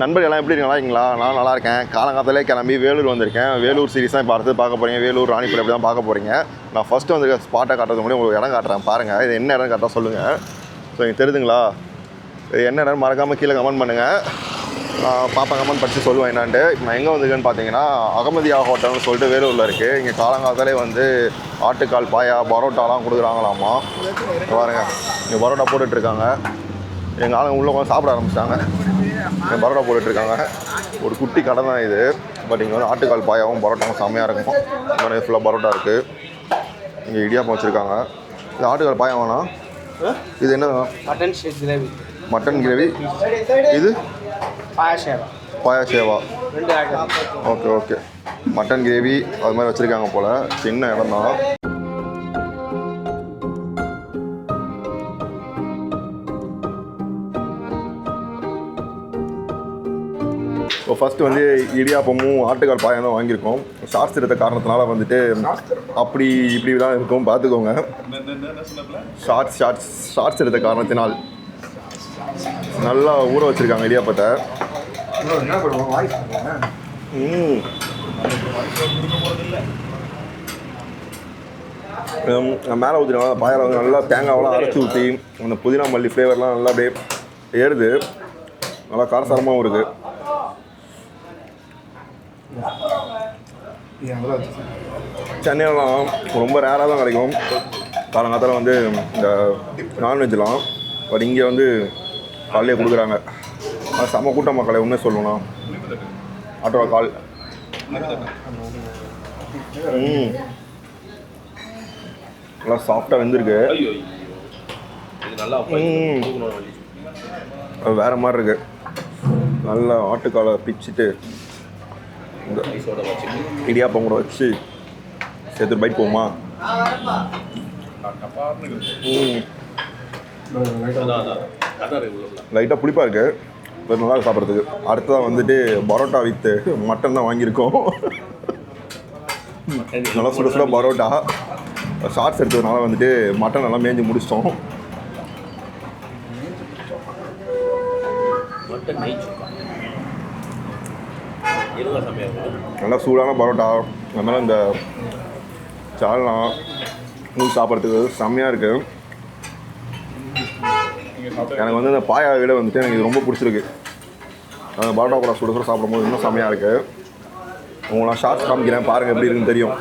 நண்பர்கள் எல்லாம் எப்படி இருக்கீங்களா? நான் நல்லா இருக்கேன். காலங்காலத்திலே கிளம்பி வேலூர் வந்திருக்கேன். வேலூர் சீரிஸ் தான் இப்போ அடுத்து பார்க்க போகிறீங்க. வேலூர் ராணிப்பேட்டை அப்படி தான் பார்க்க போகிறீங்க. நான் ஃபஸ்ட்டு வந்து ஸ்பாட்டை காட்டுறது முடியும் உங்களுக்கு இடம் காட்டுறேன் பாருங்கள். இது என்ன இடம் காட்டுறா சொல்லுங்கள். ஸோ எனக்கு தெரியுதுங்களா? இது என்ன இடம் மறக்காமல் கீழே கமெண்ட் பண்ணுங்கள். பாப்பா கமெண்ட் படித்து சொல்லுவேன் என்னான்ட்டு. இப்போ நான் எங்கே வந்திருக்கேன்னு பார்த்தீங்கன்னா அகமதியா ஹோட்டல்னு சொல்லிட்டு வேலூரில் இருக்குது. இங்கே காலங்காலத்திலே வந்து ஆட்டுக்கால் பாயா பரோட்டாலாம் கொடுக்குறாங்களாமா. பாருங்கள் இங்கே பரோட்டா போட்டுட்ருக்காங்க. எங்கள் ஆளுங்க உள்ளே கொஞ்சம் சாப்பிட ஆரம்பிச்சிட்டாங்க. பரோட்டா போட்டுட்ருக்காங்க. ஒரு குட்டி கடை தான் இது. பட் இங்கே வந்து ஆட்டுக்கால் பாயாவும் பரோட்டாவும் செம்மையாக இருக்கும். இந்த ஃபுல்லாக பரோட்டா இருக்குது. இங்கே இடியாப்பம் வச்சுருக்காங்க. இது ஆட்டுக்கால் பாயா வேணா. இது என்ன? Mutton gravy. இது பாயா சேவா. Okay okay. மட்டன் கிரேவி அது மாதிரி வச்சுருக்காங்க போல். சின்ன இடம் தான். ஸோ ஃபஸ்ட்டு வந்து இடியாப்பமும் ஆட்டுக்கால் பாயம் தான் வாங்கியிருக்கோம். ஷார்ட்ஸ் எடுத்த காரணத்தினால வந்துட்டு அப்படி இப்படி தான் இருக்கும், பார்த்துக்கோங்க. ஷார்ட்ஸ் எடுத்த காரணத்தினால் நல்லா ஊற வச்சுருக்காங்க இடியாப்பத்தை. மேலே ஊற்றினாங்க பாயால் வந்து நல்லா தேங்காவெல்லாம் அரைச்சி ஊற்றி அந்த புதினா மல்லி ஃப்ளேவர்லாம் நல்லா அப்படியே ஏறுது. நல்லா காரசாரமாகவும் இருக்குது. சென்னையிலலாம் ரொம்ப ரேராக தான் கிடைக்கும் காலங்காலத்தில் வந்து இந்த நான்வெஜ்லாம். பட் இங்கே வந்து காலையே கொடுக்குறாங்க. அது செம்ம கூட்டம் மக்களை உண்மையை சொல்லணும். ஆட்டோ கால் நல்லா சாஃப்டாக வெந்திருக்கு. அது வேறு மாதிரி இருக்குது. நல்லா ஆட்டுக்காலை பிச்சுட்டு இந்த இடியாப்பம் கூட வச்சு சேர்த்து பைட் போகுமா. லைட்டாக புளிப்பாக இருக்குது. பட் நல்லா சாப்பிட்றதுக்கு. அடுத்ததான் வந்துட்டு பரோட்டா வித்து மட்டன் தான் வாங்கியிருக்கோம். நல்லா சுட சுட பரோட்டா. ஷார்ட்ஸ் எடுத்ததுனால வந்துட்டு மட்டன் நல்லா மேய்ஞ்சி முடிச்சிட்டோம். நல்லா சூடான பரோட்டா. அதனால் இந்த சால்னா உங்களுக்கு சாப்பிட்றதுக்கு செம்மையாக இருக்குது. எனக்கு வந்து இந்த பாயா விட வந்துட்டு எனக்கு இது ரொம்ப பிடிச்சிருக்கு. அந்த பரோட்டா கூட சுட சுட சாப்பிடும்போது இன்னும் செம்மையாக இருக்குது. உங்களாம் ஷார்ட்ஸ் காமிக்கிறேன் பாருங்கள் எப்படி இருக்குன்னு தெரியும்.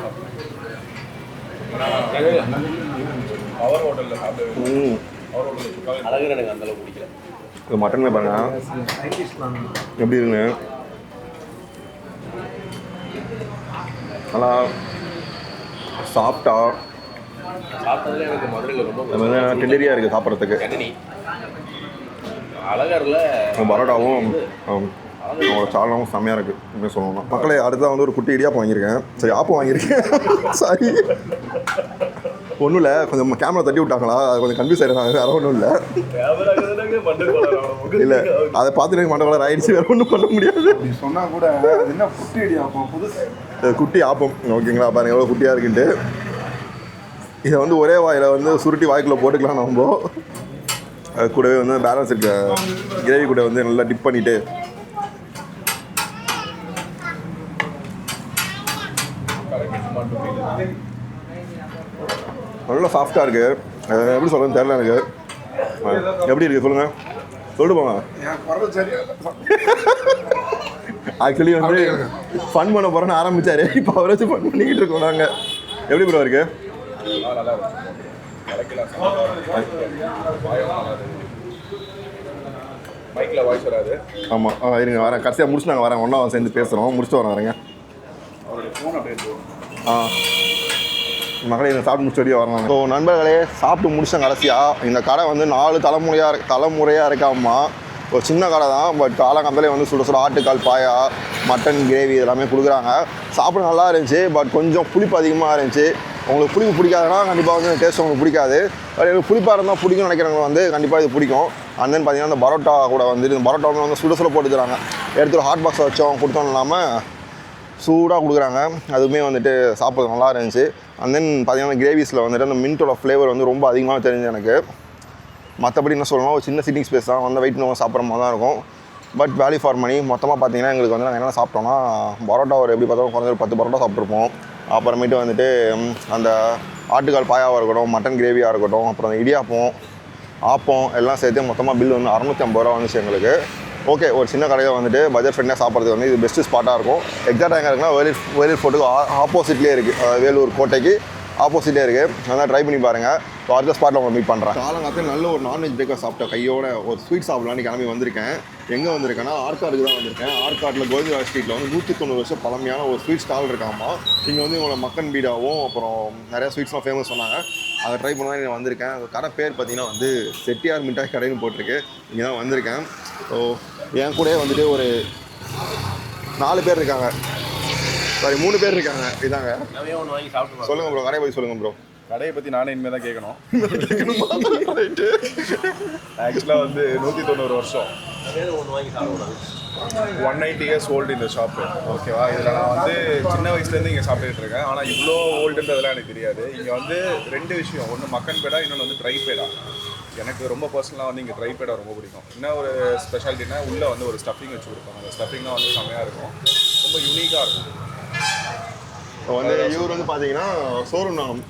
இது மட்டனே பாருங்கள் எப்படி இருக்குங்க. நல்லா சாஃப்டாக டெண்டரியாக இருக்குது சாப்பிட்றதுக்கு. பரோட்டாவும் அவங்களோட சால்னாவும் செம்மையாக இருக்குது அப்படின்னு சொல்லணும். மக்களே அடுத்ததான் வந்து ஒரு குட்டி இடியாப்பம் வாங்கியிருக்கேன். சரி ஆப்பம் வாங்கியிருக்கேன். சாரி ஒன்றும் இல்லை, கொஞ்சம் கேமரா தட்டி விட்டாங்களா, அது கொஞ்சம் கன்ஃபியூஸ் ஆகிடுறாங்க. வேறு ஒன்றும் இல்லை இல்லை அதை பார்த்து எனக்கு மண்டை கலர் ஆகிடுச்சு. வேறு ஒன்றும் பண்ண முடியாது. சொன்னால் கூட என்ன குட்டி இடியாப்பம் புதுசு குட்டி ஆப்பம். ஓகேங்களா பாருங்கள் எவ்வளோ குட்டியாக இருக்குன்ட்டு. இதை வந்து ஒரே வாயில் வந்து சுருட்டி வாய்க்குள்ளே போட்டுக்கலாம். நம்ம அது கூடவே வந்து பேலன்ஸ் இருக்க கிரேவி கூட வந்து நல்லா டிப் பண்ணிவிட்டு நல்லா சாஃப்டாக இருக்குது. எப்படி சொல்கிறேன்னு தெரியல எனக்கு. எப்படி இருக்குது சொல்லுங்கள், சொல்லிட்டு போங்க. ஆக்சுவலி வந்து ஃபன் பண்ண போகிறோன்னு ஆரம்பித்தார். இப்போ அவரை வச்சு ஃபன் பண்ணிக்கிட்டு இருக்கோம் நாங்கள். எப்படி ப்ரோ இருக்குது? ஆமாம் இருங்க வரேன். கடைசியாக முடிச்சு நாங்கள் வரேன். ஒன்றா சேர்ந்து பேசுகிறோம். முடிச்சுட்டு வரேங்க. மகளே இதை சாப்பிட்டு முடிச்சு வரையும் வரலாம். ஸோ நண்பர்களே சாப்பிட்டு முடிச்சேன். கடைசியாக இந்த கடை வந்து 4 தலைமுறையாக இருக்காமா. ஒரு சின்ன கடை தான். பட் காலங்காலத்திலே வந்து சுட சுட ஆட்டுக்கால் பாயா மட்டன் கிரேவி இதெல்லாமே கொடுக்குறாங்க. சாப்பிட நல்லா இருந்துச்சு. பட் கொஞ்சம் புளிப்பு அதிகமாக இருந்துச்சு. உங்களுக்கு புளிப்பு பிடிக்காதுன்னா கண்டிப்பாக வந்து டேஸ்ட் உங்களுக்கு பிடிக்காது. பட் எனக்கு புளிப்பாக இருந்தால் பிடிக்கும்னு நினைக்கிறவங்க வந்து கண்டிப்பாக இது பிடிக்கும். அண்ட் தென் பார்த்தீங்கன்னா இந்த பரோட்டா கூட வந்து இந்த பரோட்டா வந்து சுட சுட போட்டு தராங்க. எடுத்து ஹாட் பாக்ஸை வச்சோம் கொடுத்தோம் இல்லாமல் சூடாக கொடுக்குறாங்க. அதுவுமே வந்துட்டு சாப்பிட்றது நல்லா இருந்துச்சு. அண்ட் தென் பார்த்தீங்கன்னா கிரேவிஸில் வந்துட்டு அந்த மின்ட்டோட ஃப்ளேவர் வந்து ரொம்ப அதிகமாக தெரிஞ்சு எனக்கு. மற்றபடி என்ன சொல்லணும், ஒரு சின்ன சிட்டிங் ஸ்பேஸ் தான். வந்து வெயிட் நம்ம சாப்பிட்ற மாதிரி தான் இருக்கும். But value for money. மொத்தமாக பார்த்தீங்கன்னா எங்களுக்கு வந்து நாங்கள் என்ன சாப்பிட்டோம்னா பரோட்டா ஒரு எப்படி பார்த்தாலும் குறைஞ்ச ஒரு 10 பரோட்டா சாப்பிட்ருப்போம். அப்புறமேட்டு வந்துட்டு அந்த ஆட்டுக்கால் பாயாவாக இருக்கட்டும், மட்டன் கிரேவியாக இருக்கட்டும், அப்புறம் இடியாப்பம், ஆப்பம் எல்லாம் சேர்த்து மொத்தமாக பில் வந்து 650 ரூபா வந்துச்சு எங்களுக்கு. ஓகே, ஒரு சின்ன கடையில் வந்துட்டு பட்ஜெட் ஃப்ரெண்டாக சாப்பிட்றது வந்து இது பெஸ்ட்டு ஸ்பாட்டாக இருக்கும். எக்ஸாக்டாக எங்கே இருக்குன்னா வேலூர் ஃபோர்ட்டுக்கு ஆப்போசிட்லேயே இருக்குது. வேலூர் கோட்டைக்கு ஆப்போசிட்டே இருக்குது. அதான் ட்ரை பண்ணி பாருங்கள். ஸோ அடுத்த ஸ்பாட்டில் உங்களை மீட் பண்ணுறேன். காலங்காலத்தில் நல்ல ஒரு நான்வெஜ் பிரேக்கர் சாப்பிட்ட கையோட ஒரு ஸ்வீட் சாப்பிட்லான்னு கிளம்பி வந்திருக்கேன். எங்கே வந்திருக்கேன்னா ஆற்காடுக்கு தான் வந்திருக்கேன். ஆற்காட்டில் கோவிந்தராஜ் ஸ்ட்ரீட்டில் வந்து 190 வருஷம் பழமையான ஒரு ஸ்வீட் ஸ்டால் இருக்காமா. இங்கே வந்து இவங்களை மக்கன் பீடாவும் அப்புறம் நிறையா ஸ்வீட்ஸ்லாம் ஃபேமஸ் சொன்னாங்க. அதை ட்ரை பண்ண தான் வந்திருக்கேன். அந்த கடை பேர் பார்த்தீங்கன்னா வந்து செட்டியார் மிட்டாய் கடைன்னு போட்டிருக்கு. இங்கே தான் வந்திருக்கேன். ஸோ என் கூட வந்துட்டு ஒரு 4 பேர் இருக்காங்க. சாரி 3 பேர் இருக்காங்க. இதாங்க சொல்லுங்கள் ப்ரோ, கடையை பற்றி சொல்லுங்கள் ப்ரோ. கடையை பற்றி நானே இனிமேல் தான் கேட்கணும். ஆக்சுவலாக வந்து 190 வருஷம், 190 இயர்ஸ் ஓல்டு இந்த ஷாப்பு. ஓகேவா, இதில் நான் வந்து சின்ன வயசுலேருந்து இங்கே சாப்பிட்டுட்டு இருக்கேன். ஆனால் இவ்வளோ ஓல்டுன்றதெல்லாம் எனக்கு தெரியாது. இங்கே வந்து 2 விஷயம், ஒன்று மக்கன் பேடா, இன்னொன்று வந்து ட்ரை பேடா. எனக்கு ரொம்ப பர்சனலாக வந்து இங்கே ட்ரை பேடா ரொம்ப பிடிக்கும். என்ன ஒரு ஸ்பெஷாலிட்டினா உள்ளே வந்து ஒரு ஸ்டஃபிங் வச்சு கொடுப்பாங்க. அந்த ஸ்டஃபிங்லாம் வந்து செம்மையாக இருக்கும், ரொம்ப யூனிக்காக இருக்கும். வந்து இவர் வந்து பார்த்தீங்கன்னா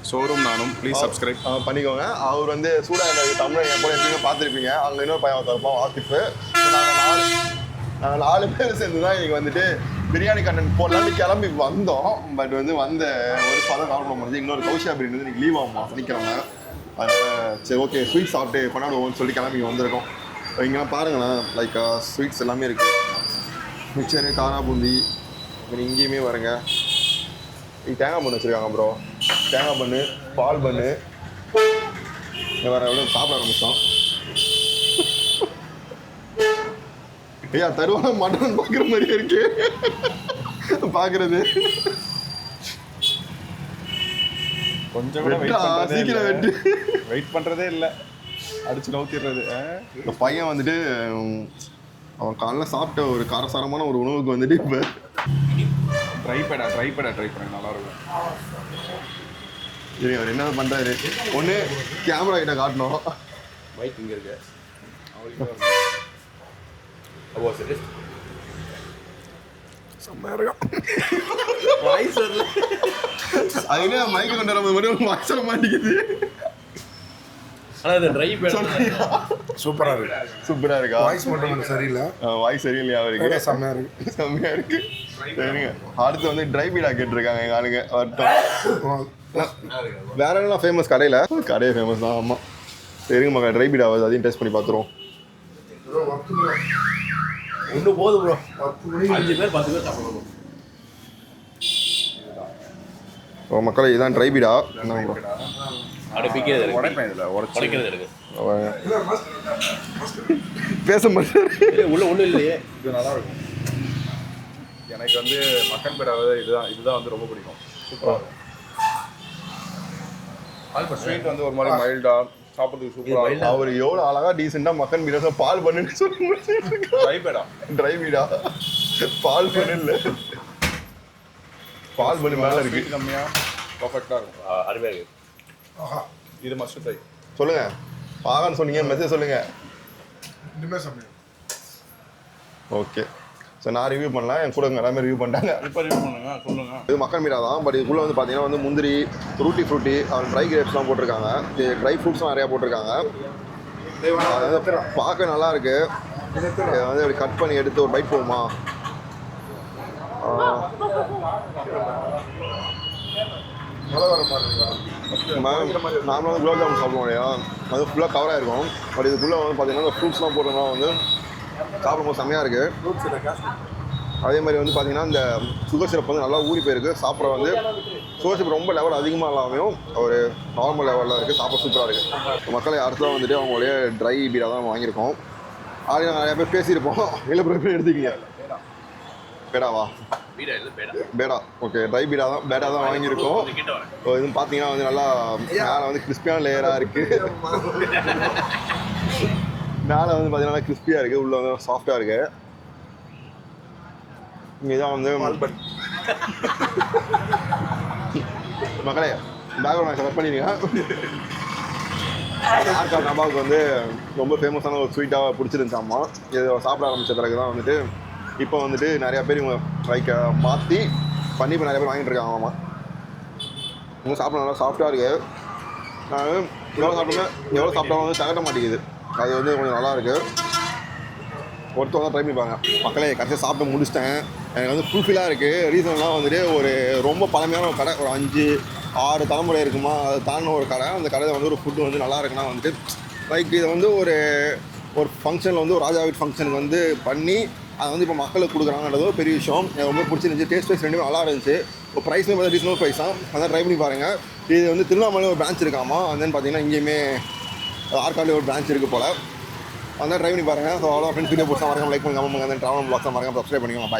ஷோரூம் நானும் ப்ளீஸ் சப்ஸ்கிரைப் பண்ணிக்கோங்க. அவர் வந்து சூடாக தமிழ் என் கூட எப்படிங்க பார்த்துருப்பீங்க. அங்கே இன்னொரு பையன் தரப்போம் ஆசிஃபு. நாங்கள் 4 பேர் சேர்ந்து தான் இன்றைக்கி வந்துட்டு பிரியாணி கண்டென்ட் போடலான்னு கிளம்பி வந்தோம். பட் வந்து வந்த ஒரு பதம் கால் பண்ண முடிஞ்சு. இன்னொரு கௌஷியா பிரியாணி வந்து இன்றைக்கி லீவ் ஆகுமா சனிக்கிழமை. அதனால் சரி ஓகே ஸ்வீட் சாப்பிட்டு கொண்டாடுவோம்னு சொல்லி கிளம்பி வந்திருக்கோம். இங்கெல்லாம் பாருங்களேன், லைக் ஸ்வீட்ஸ் எல்லாமே இருக்குது. மிக்சரு, காரா பூந்தி, அப்புறம் இங்கேயுமே வருங்க. தேங்காய் பண்ணு வச்சுருக்காங்க ப்ரோ. தேங்காய் பண்ணு, பால் பண்ணு. வேறு எவ்வளோ சாப்பிட ஆரம்பிச்சோம். ஐயா தருவாங்க மட்டன் பார்க்குற மாதிரியே இருக்கு பார்க்குறது. கொஞ்சம் கூட சீக்கிரம் வெயிட் பண்ணுறதே இல்லை, அடிச்சு நவுத்திடுறது. இந்த பையன் வந்துட்டு அவன் காலைல சாப்பிட்ட ஒரு காரசாரமான ஒரு உணவுக்கு வந்துட்டு இப்போ ட்ரை பண்ண நல்லாயிருக்கும். சரி, அவர் என்ன பண்ணுறாரு, ஒன்று கேமரா கிட்ட காட்டணும். மைக் இங்கே இருக்கு. அது என்ன மைக்கு கொண்டு வர மட்டும் வாய்ஸ் வர மாட்டேங்குது. சூப்பரா இருக்கா? வாய்ஸ் மட்டும் சரியில்லை. வாய்ஸ் சரியில்லையா அவருக்கு? செம்மையா இருக்கு. சரிங்க, அடுத்து வந்து ட்ரை பீடா கேட்டிருக்காங்க எங்க ஆளுங்க. வேற என்ன ஃபேமஸ் கடையில? கடையே ஃபேமஸ் தான். ஆமா, சரிங்க மக்கள், ட்ரை பீடா அதையும் டேஸ்ட் பண்ணி பார்த்துருவோம். ஒன்று போதும் ப்ரோ, 5 பேர் 10 பேர் சாப்பிடுவோம். மக்களை இதுதான் ட்ரை பீடா. என்ன ப்ரோ பேச மாட்டாரு. உள்ள ஒன்றும் இல்லையே. இது நல்லா இருக்கும். எனக்கு வந்து மக்கன் பேடா இதுதான் வந்து ரொம்ப பிடிக்கும். சூப்பராக இருக்கும். ஸ்வீட் வந்து ஒரு மாதிரி மைல்டா, சாப்பிட்றதுக்கு சூப்பராக. அவர் எவ்வளோ அழகா டீசெண்டாக மக்கன் பீடா பால் பண்ணுன்னு சொல்லி ட்ரை பீடா பால் பண்ணு இல்லை, பால் பண்ணு மேலே இருக்கு. கம்மியாக பர்ஃபெக்டாக இருக்கும், அருமையாக இருக்கு. இது மஸ்ட் ட்ரை. சொல்லுங்க, பாகன்னு சொன்னீங்க, மெசேஜ் சொல்லுங்க. ஓகே, ஸோ நான் ரிவ்யூ பண்ணலாம், என் கூட எல்லாமே ரிவ்யூ பண்ணிட்டாங்க. இப்போ ரிவ்யூ பண்ணுங்க, சொல்லுங்க. இது மக்கன் மீரா தான். பட் இதுக்குள்ளே வந்து பார்த்தீங்கன்னா வந்து முந்திரி, ரூட்டி ஃப்ரூட்டி, ட்ரை கிரேப்ஸ்லாம் போட்டிருக்காங்க. ட்ரை ஃப்ரூட்ஸ்லாம் நிறையா போட்டிருக்காங்க. அது வந்து பார்க்க நல்லா இருக்கு. இதை வந்து அப்படி கட் பண்ணி எடுத்து ஒரு பைட் போகுமா? நார்மலாக வந்து குலோப் ஜாமுன் சாப்பிடுவோம் இல்லையா, அது ஃபுல்லாக கவராக இருக்கும். பட் இதுக்குள்ளே வந்து பார்த்தீங்கன்னா ஃப்ரூட்ஸ்லாம் போட்டோம்னா வந்து சாப்பிடும்போது செம்மையாக இருக்குது. அதே மாதிரி வந்து பார்த்தீங்கன்னா இந்த சுகர் சிரப் வந்து நல்லா ஊறி போயிருக்கு. சாப்பிட வந்து சுகர் சிரப் ரொம்ப லெவல் அதிகமாக இல்லாமையும் ஒரு நார்மல் லெவலில் இருக்குது. சாப்பிட சூப்பராக இருக்குது. மக்களை அடுத்ததான் வந்துட்டு அவங்களுடைய ட்ரை பீடா தான் வாங்கியிருக்கோம். ஆல்ரெடி நிறையா பேர் பேசியிருப்போம். இல்லை ப்ரோ எடுத்துக்கிங்க. பேடாவா? பேடா. ஓகே, ட்ரை பீடா தான், பேடா தான் வாங்கியிருக்கோம். ஸோ இது பார்த்தீங்கன்னா வந்து நல்லா மேலே வந்து கிறிஸ்பியான லேயராக இருக்குது. மேலே வந்து பார்த்தீங்கன்னா கிறிஸ்பியாக இருக்குது, உள்ளே வந்து சாஃப்டாக இருக்குது. இங்கே தான் வந்து மக்களே பேக்ரவுண்ட் செலக்ட் பண்ணிடுங்க. ஆர்காட் தாபாவுக்கு வந்து ரொம்ப ஃபேமஸான ஒரு ஸ்வீட்டாக பிடிச்சிருந்துச்சாமா. இது சாப்பிட ஆரம்பித்த பிறகு தான் வந்துட்டு இப்போ வந்துட்டு நிறையா பேர் இவங்க லைக் மாற்றி பண்ணி இப்போ நிறைய பேர் வாங்கிட்டு இருக்காங்கம்மா. இன்னும் சாப்பிட நல்லா சாஃப்டாக இருக்குது. நான் எவ்வளோ சாப்பிட்டாலும் வந்து தகட்ட மாட்டேங்குது. அது வந்து கொஞ்சம் நல்லா இருக்குது. ஒருத்தவங்க தான் ட்ரை பண்ணிப்பாங்க. மக்களே கடைசியாக சாப்பிட்டு முடிச்சிட்டேன். எனக்கு வந்து ஃபுல்ஃபில்லாக இருக்குது. ரீசன்லாம் வந்துட்டு ஒரு ரொம்ப பழமையான ஒரு கடை, ஒரு 5-6 தலைமுறை இருக்குமா, அதை தாண்டின ஒரு கடை. அந்த கடையில் வந்து ஒரு ஃபுட்டு வந்து நல்லா இருக்குன்னா வந்துட்டு லைக் இதை வந்து ஒரு ஃபங்க்ஷனில் வந்து ஒரு ராஜா வீட் ஃபங்க்ஷனுக்கு வந்து பண்ணி அதை வந்து இப்போ மக்களுக்கு கொடுக்குறாங்கன்றது ஒரு பெரிய விஷயம். எனக்கு ரொம்ப பிடிச்சிருந்துச்சி. டேஸ்ட் வைஸ் ரெண்டுமே நல்லா இருந்துச்சு. இப்போ ப்ரைஸுமே பார்த்தா ரீசனபிள் ப்ரைஸ் தான். அதான் ட்ரை பண்ணி பாருங்கள். இது வந்து திருவண்ணாமலையில் ஒரு பிரான்ச் இருக்காமா. அந்தன்னு பார்த்தீங்கன்னா இங்கேயுமே ஆற்காட்டில் ஒரு பிரான்ச் இருக்குது போல். அதான் ட்ரை பண்ணி பாருங்கள். ஸோ அவ்வளோ ஃப்ரெண்ட்ஸ் வீடியோ பிடிச்சா மறக்காம லைக் பண்ணுங்க, கமெண்ட் பண்ணுங்க. ட்ராவல் பிளாக்ஸாக மறக்காம சப்ஸ்கிரைப் பண்ணிக்கோங்க. பாய்.